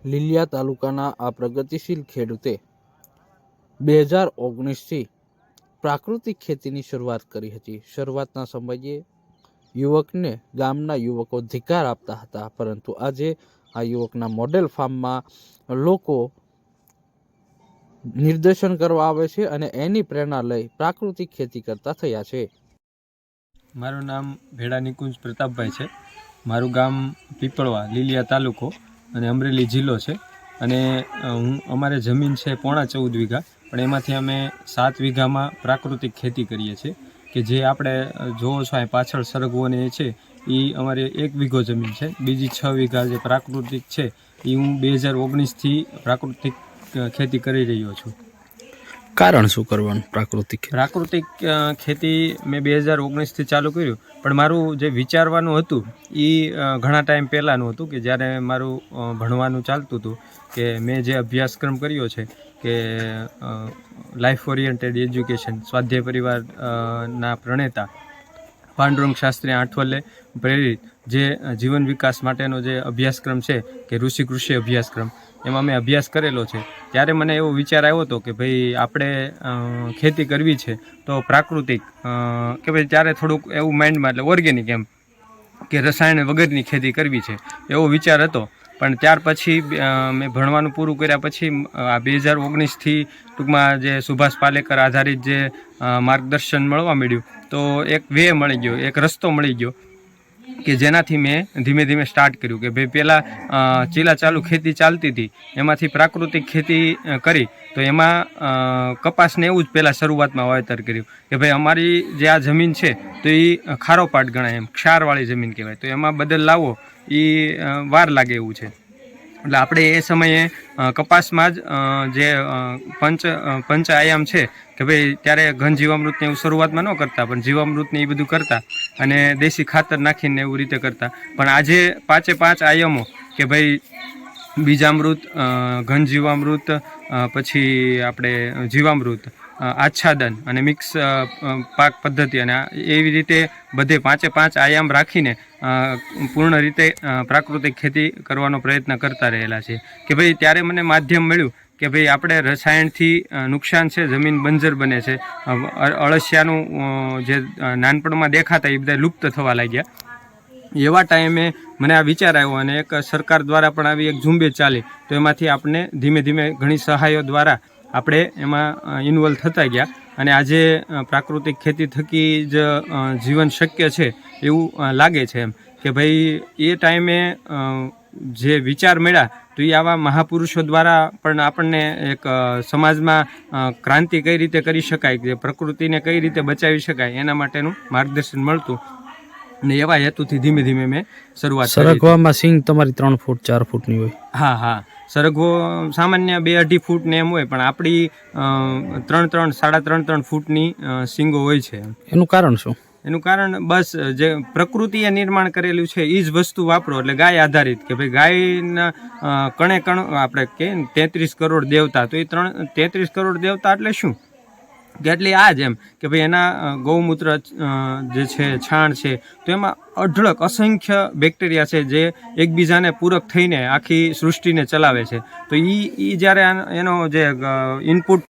લીલિયા તાલુકાના આ પ્રગતિશીલ ખેડૂતે 2019થી પ્રાકૃતિક ખેતીની શરૂઆત કરી હતી। શરૂઆતના સમયે યુવકને ગામના યુવકો ધિક્કાર આપતા હતા, પરંતુ આજે આ યુવકના મોડેલ ફાર્મમાં લોકો નિર્દેશન કરવા આવે છે અને એની પ્રેરણા લઈ પ્રાકૃતિક ખેતી કરતા થયા છે। મારું નામ ભેડા નિકુંજ પ્રતાપભાઈ છે। મારું ગામ પીપળવા, લીલિયા તાલુકો અને અમરેલી જિલ્લો છે। અને અમારે જમીન છે 14.5 વીઘા, પણ એમાંથી અમે 7 વીઘામાં પ્રાકૃતિક ખેતી કરીએ છીએ કે જે આપણે જોવો છો અહીં પાછળ સરગવોને એ છે એ અમારે 1 વીઘો જમીન છે। બીજી 6 વીઘા જે પ્રાકૃતિક છે એ હું 2019થી પ્રાકૃતિક ખેતી કરી રહ્યો છું। કારણ શું કરવાનું પ્રાકૃતિક ખેતી મેં 2019થી ચાલુ કર્યું, પણ મારું જે વિચારવાનું હતું એ ઘણા ટાઈમ પહેલાંનું હતું કે જ્યારે મારું ભણવાનું ચાલતું હતું કે મેં જે અભ્યાસક્રમ કર્યો છે કે લાઈફ ઓરિએન્ટેડ એજ્યુકેશન, સ્વાધ્યાય પરિવારના પ્રણેતા પાંડુરંગ શાસ્ત્રી આઠવલે પ્રેરિત જે જીવન વિકાસ માટેનો જે અભ્યાસક્રમ છે કે ઋષિ કૃષિ અભ્યાસક્રમ, એમાં મેં અભ્યાસ કરેલો છે। ત્યારે મને એવો વિચાર આવ્યો હતો કે ભાઈ આપણે ખેતી કરવી છે તો પ્રાકૃતિક કે ભાઈ ત્યારે થોડુંક એવું માઇન્ડમાં, એટલે ઓર્ગેનિક એમ કે રસાયણ વગરની ખેતી કરવી છે એવો વિચાર હતો। પણ ત્યાર પછી મેં ભણવાનું પૂરું કર્યા પછી આ 2019થી ટૂંકમાં જે સુભાષ પાલેકર આધારિત જે માર્ગદર્શન મળવા મળ્યું, તો એક વે મળી ગયો, એક રસ્તો મળી ગયો કે જેનાથી મેં ધીમે ધીમે સ્ટાર્ટ કર્યું કે ભાઈ પહેલાં ચીલા ચાલુ ખેતી ચાલતી હતી, એમાંથી પ્રાકૃતિક ખેતી કરી તો એમાં કપાસને એવું જ પહેલાં શરૂઆતમાં વાવેતર કર્યું કે ભાઈ અમારી જે આ જમીન છે તો એ ખારોપાટ ગણાય, એમ ક્ષારવાળી જમીન કહેવાય, તો એમાં બદલ લાવો એ વાર લાગે એવું છે। એટલે આપણે એ સમયે કપાસમાં જ જે પંચ આયામ છે કે ભાઈ ત્યારે ઘન જીવામૃતને એવું શરૂઆતમાં ન કરતા, પણ જીવામૃતને એ બધું કરતા અને દેશી ખાતર નાખીને એવું રીતે કરતા। પણ આજે 5 આયામો કે ભાઈ બીજામૃત, ઘન જીવામૃત, પછી આપણે જીવામૃત, આચ્છાદન અને મિક્સ પાક પદ્ધતિ, અને એવી રીતે બધે 5 આયામ રાખીને પૂર્ણ રીતે પ્રાકૃતિક ખેતી કરવાનો પ્રયત્ન કરતા રહેલા છે કે ભાઈ ત્યારે મને માધ્યમ મળ્યું કે ભાઈ આપણે રસાયણથી નુકસાન છે, જમીન બંજર બને છે, અળસિયાનું જે નાનપણમાં દેખાતા એ બધા લુપ્ત થવા લાગ્યા। એવા ટાઈમે મને આ વિચાર આવ્યો અને એક સરકાર દ્વારા પણ આવી એક ઝુંબેશ ચાલી, તો એમાંથી આપણે ધીમે ધીમે ઘણી સહાયો દ્વારા આપણે એમાં ઇન્વોલ્વ થતા ગયા અને આજે પ્રાકૃતિક ખેતી થકી જ જીવન શક્ય છે એવું લાગે છે એમ કે ભાઈ એ ટાઈમે જે વિચાર મળ્યા તો એ આવા મહાપુરુષો દ્વારા પણ આપણને એક સમાજમાં ક્રાંતિ કઈ રીતે કરી શકાય, કે પ્રકૃતિને કઈ રીતે બચાવી શકાય એના માટેનું માર્ગદર્શન મળતું, અને એવા હેતુથી ધીમે ધીમે મેં શરૂઆત કરી। સરગવામાં સિંગ તમારી 3 ફૂટ 4 ફૂટની હોય? હા, સરગવો સામાન્ય 2-2.5 ફૂટ ને એમ હોય, પણ આપણી 3-3 ફૂટની સિંગો હોય છે। એનું કારણ શું? એનું કારણ બસ જે પ્રકૃતિએ નિર્માણ કરેલું છે એ જ વસ્તુ વાપરો, એટલે ગાય આધારિત કે ભાઈ ગાયના કણે કણ આપણે કે 33 કરોડ દેવતા, તો એ 33 કરોડ દેવતા એટલે શું કે એટલે આ જ એમ કે ભાઈ એના ગૌમૂત્ર જે છે, છાણ છે, તો એમાં અઢળક અસંખ્ય બેક્ટેરિયા છે જે એકબીજાને પૂરક થઈને આખી સૃષ્ટિને ચલાવે છે। તો એ જ્યારે એનો જે ઇનપુટ